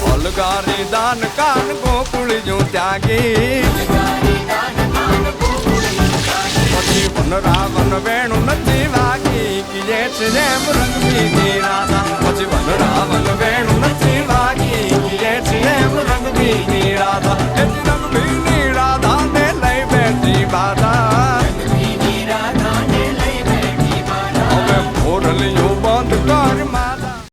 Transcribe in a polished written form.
अलगारी दान कान गोकुल जो त्यागी પછી વન રાવણ વેણુ નથી વાગી કિયે છે જેમ રંગબીની રાધા પછી વન રાવણ વેણુ નથી વાગી કિયે છે જેમ રંગબીની રાધા